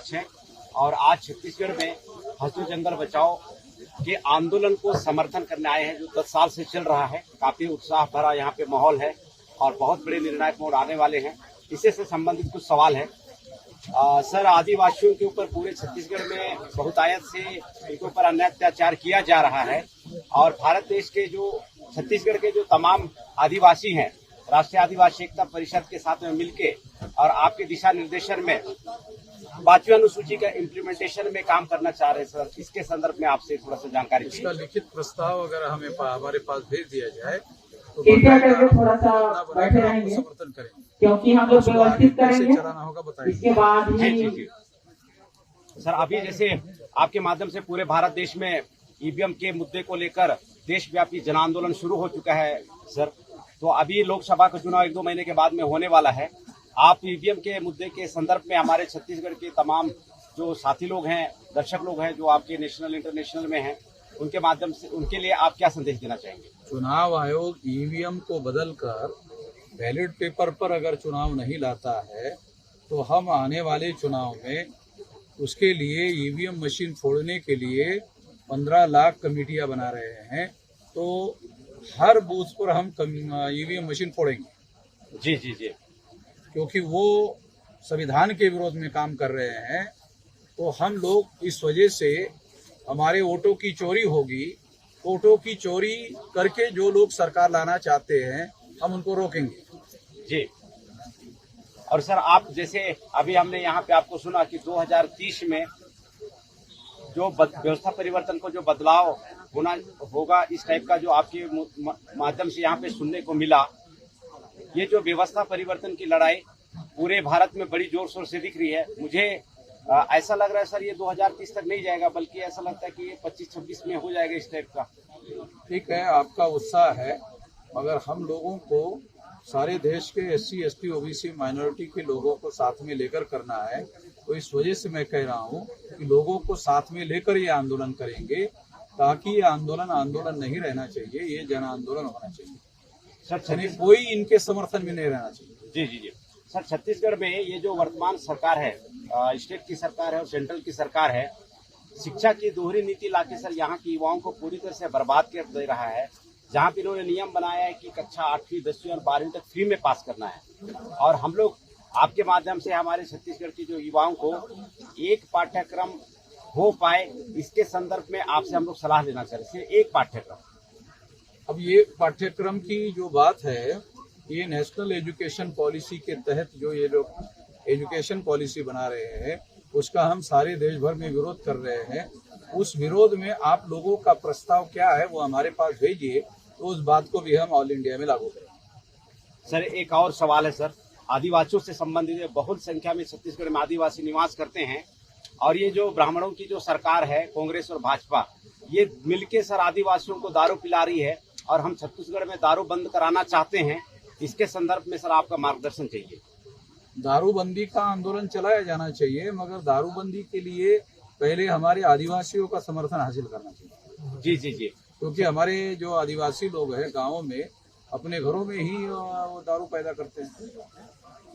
अध्यक्ष हैं और आज छत्तीसगढ़ में हसदेव जंगल बचाओ के आंदोलन को समर्थन करने आए हैं, जो 10 साल से चल रहा है। काफी उत्साह भरा यहाँ पे माहौल है और बहुत बड़े निर्णायक मोड़ आने वाले हैं। इसी से संबंधित कुछ सवाल है। सर, आदिवासियों के ऊपर पूरे छत्तीसगढ़ में बहुतायत से इनके ऊपर अन्याय अत्याचार किया जा रहा है और भारत देश के जो छत्तीसगढ़ के जो तमाम आदिवासी हैं, राष्ट्रीय आदिवासी एकता परिषद के साथ में मिलके और आपके दिशा निर्देशन में 5वीं अनुसूची का इम्प्लीमेंटेशन में काम करना चाह रहे हैं। सर, इसके संदर्भ में आपसे थोड़ा सा जानकारी इसका लिखित प्रस्ताव अगर हमारे पास भेज दिया जाए तो थोड़ा सा बैठे रहेंगे, समर्थन करेंगे, क्योंकि हम लोग व्यवस्थित करेंगे। चलाना होगा बताइए। इसके बाद जी। सर, अभी जैसे आपके माध्यम से पूरे भारत देश में ईवीएम के मुद्दे को लेकर देशव्यापी जन आंदोलन शुरू हो चुका है सर। तो अभी लोकसभा का चुनाव 1-2 महीने के बाद में होने वाला है। आप ईवीएम के मुद्दे के संदर्भ में हमारे छत्तीसगढ़ के तमाम जो साथी लोग हैं, दर्शक लोग हैं, जो आपके नेशनल इंटरनेशनल में हैं, उनके माध्यम से उनके लिए आप क्या संदेश देना चाहेंगे? चुनाव आयोग ईवीएम को बदलकर बैलेट पेपर पर अगर चुनाव नहीं लाता है तो हम आने वाले चुनाव में उसके लिए ईवीएम मशीन फोड़ने के लिए 15 लाख कमेटियां बना रहे हैं। तो हर बूथ पर हम ईवीएम मशीन फोड़ेंगे। जी। क्योंकि वो संविधान के विरोध में काम कर रहे हैं। तो हम लोग इस वजह से हमारे वोटों की चोरी होगी। वोटों की चोरी करके जो लोग सरकार लाना चाहते हैं हम उनको रोकेंगे। जी। और सर, आप जैसे अभी हमने यहाँ पे आपको सुना कि 2030 में जो व्यवस्था परिवर्तन को जो बदलाव होगा, इस टाइप का जो आपके माध्यम से यहाँ पे सुनने को मिला, ये जो व्यवस्था परिवर्तन की लड़ाई पूरे भारत में बड़ी जोर शोर से दिख रही है। मुझे ऐसा लग रहा है सर, ये 2030 तक नहीं जाएगा, बल्कि ऐसा लगता है कि ये 25-26 में हो जाएगा इस टाइप का। ठीक है, आपका उत्साह है, मगर हम लोगों को सारे देश के SC, ST, OBC माइनॉरिटी के लोगों को साथ में लेकर करना है। तो इस वजह से मैं कह रहा हूँ कि लोगों को साथ में लेकर ये आंदोलन करेंगे, ताकि ये आंदोलन नहीं रहना चाहिए, ये जन आंदोलन होना चाहिए सर। कोई इनके समर्थन में नहीं रहना चाहिए। जी। सर, छत्तीसगढ़ में ये जो वर्तमान सरकार है, स्टेट की सरकार है और सेंट्रल की सरकार है, शिक्षा की दोहरी नीति लाके सर यहाँ के युवाओं को पूरी तरह से बर्बाद कर दे रहा है। जहाँ पे इन्होंने नियम बनाया है कि कक्षा 8वीं, 10वीं और 12वीं तक फ्री में पास करना है। और हम लोग आपके माध्यम से हमारे छत्तीसगढ़ के जो युवाओं को एक पाठ्यक्रम हो पाए, इसके संदर्भ में आपसे हम लोग सलाह लेना चाह रहे हैं। एक पाठ्यक्रम, अब ये पाठ्यक्रम की जो बात है, ये नेशनल एजुकेशन पॉलिसी के तहत जो ये लोग एजुकेशन पॉलिसी बना रहे हैं, उसका हम सारे देश भर में विरोध कर रहे हैं। उस विरोध में आप लोगों का प्रस्ताव क्या है वो हमारे पास भेजिए, तो उस बात को भी हम ऑल इंडिया में लागू करें। सर, एक और सवाल है सर, आदिवासियों से संबंधित बहुत संख्या में छत्तीसगढ़ में आदिवासी निवास करते हैं और ये जो ब्राह्मणों की जो सरकार है, कांग्रेस और भाजपा, ये मिलके सर आदिवासियों को दारू पिला रही है और हम छत्तीसगढ़ में दारू बंद कराना चाहते हैं। इसके संदर्भ में सर आपका मार्गदर्शन चाहिए। दारूबंदी का आंदोलन चलाया जाना चाहिए, मगर दारूबंदी के लिए पहले हमारे आदिवासियों का समर्थन हासिल करना चाहिए। जी। क्योंकि हमारे जो आदिवासी लोग हैं गाँव में अपने घरों में ही वो दारू पैदा करते हैं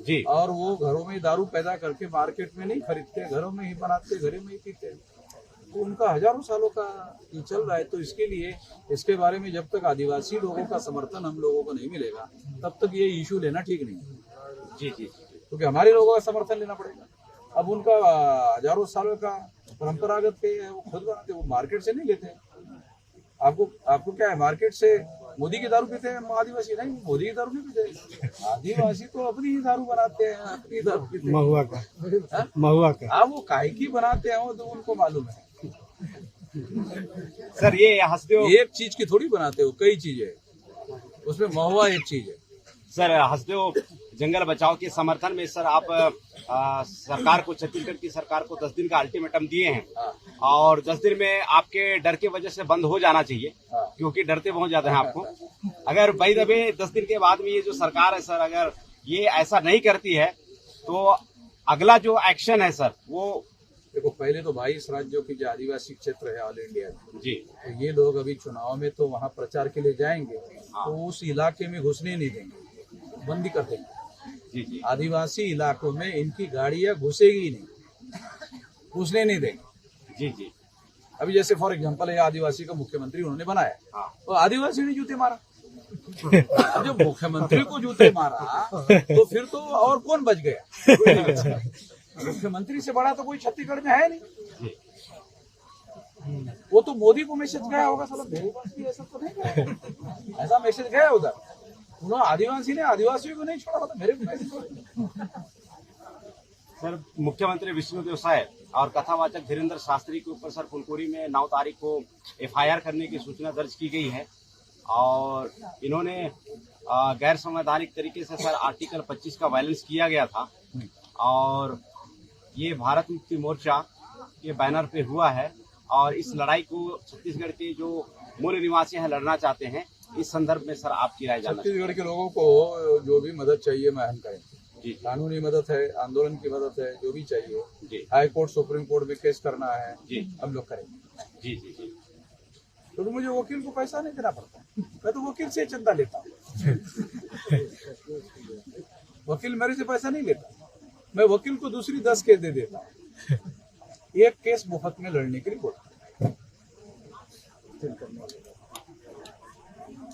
जी। और वो घरों में दारू पैदा करके मार्केट में नहीं खरीदते, घरों में ही बनाते, घरों में ही पीते। तो उनका हजारों सालों का ये चल रहा है। तो इसके लिए इसके बारे में जब तक आदिवासी लोगों का समर्थन हम लोगों को नहीं मिलेगा, तब तक ये इशू लेना ठीक नहीं है। जी। क्योंकि हमारे लोगों का समर्थन लेना पड़ेगा। अब उनका हजारों सालों का परंपरागत पे वो खुद बनाते, वो मार्केट से नहीं लेते हैं। आपको क्या है, मार्केट से मोदी की दारू पीते हैं आदिवासी? नहीं, मोदी की दारू नहीं पीते। आदिवासी तो अपनी ही दारू बनाते हैं, अपनी दारू पीते हैं। महुआ का हाँ, वो काहे की बनाते हैं वो तो उनको मालूम है। सर, ये हसदेव एक चीज की थोड़ी बनाते हो, कई चीजें, उसमें महुआ एक चीज है। सर, हसदेव जंगल बचाओ के समर्थन में सर आप सरकार को, छत्तीसगढ़ की सरकार को 10 दिन का अल्टीमेटम दिए हैं और 10 दिन में आपके डर की वजह से बंद हो जाना चाहिए, क्योंकि डरते बहुत ज्यादा हैं आपको। अगर भाई दबे 10 दिन के बाद में ये जो सरकार है सर, अगर ये ऐसा नहीं करती है तो अगला जो एक्शन है सर वो देखो, पहले तो 22 राज्यों की जो आदिवासी क्षेत्र है ऑल इंडिया में जी, तो ये लोग अभी चुनाव में तो वहाँ प्रचार के लिए जाएंगे, तो उस इलाके में घुसने नहीं देंगे, बंदी कर देंगे। जी। आदिवासी इलाकों में इनकी गाड़ियां घुसेगी नहीं। पूछने नहीं देंगे। जी जी। अभी जैसे फॉर एग्जांपल है आदिवासी का मुख्यमंत्री उन्होंने बनाया, हाँ। तो आदिवासी ने जूते मारा। अब जब मुख्यमंत्री को जूते मारा तो फिर तो और कौन बच गया? कोई नहीं बचा। मुख्यमंत्री से बड़ा तो कोई छत्तीसगढ़ में है नहीं। वो तो मोदी को मैसेज गया होगा, साला मेरे पास भी ऐसा तो नहीं गया, ऐसा मैसेज गया उधर। उन्होंने आदिवासी ने आदिवासियों को नहीं छोड़ा, तो मेरे को कैसे छोड़ा? सर, मुख्यमंत्री विष्णुदेव साय और कथावाचक धीरेन्द्र शास्त्री के ऊपर सर फुलकुरी में 9 तारीख को FIR करने की सूचना दर्ज की गई है और इन्होंने गैर संवैधानिक तरीके से सर आर्टिकल 25 का वायलेंस किया गया था और ये भारत मुक्ति मोर्चा के बैनर पे हुआ है और इस लड़ाई को छत्तीसगढ़ के जो मूल निवासी हैं लड़ना चाहते हैं। इस संदर्भ में सर आपकी राय जानना। छत्तीसगढ़ के लोगों को जो भी मदद चाहिए मैं हम करेंगे जी। कानूनी मदद है, आंदोलन की मदद है, जो भी चाहिए जी। हाई कोर्ट सुप्रीम कोर्ट में केस करना है जी। हम लोग करेंगे। जी जी जी। तो मुझे वकील को पैसा नहीं देना पड़ता, मैं तो वकील से चंदा लेता हूँ। वकील मेरे से पैसा नहीं लेता, मैं वकील को दूसरी 10 केस दे देता हूँ। एक केस मुफ्त में लड़ने के लिए बोलता हूँ।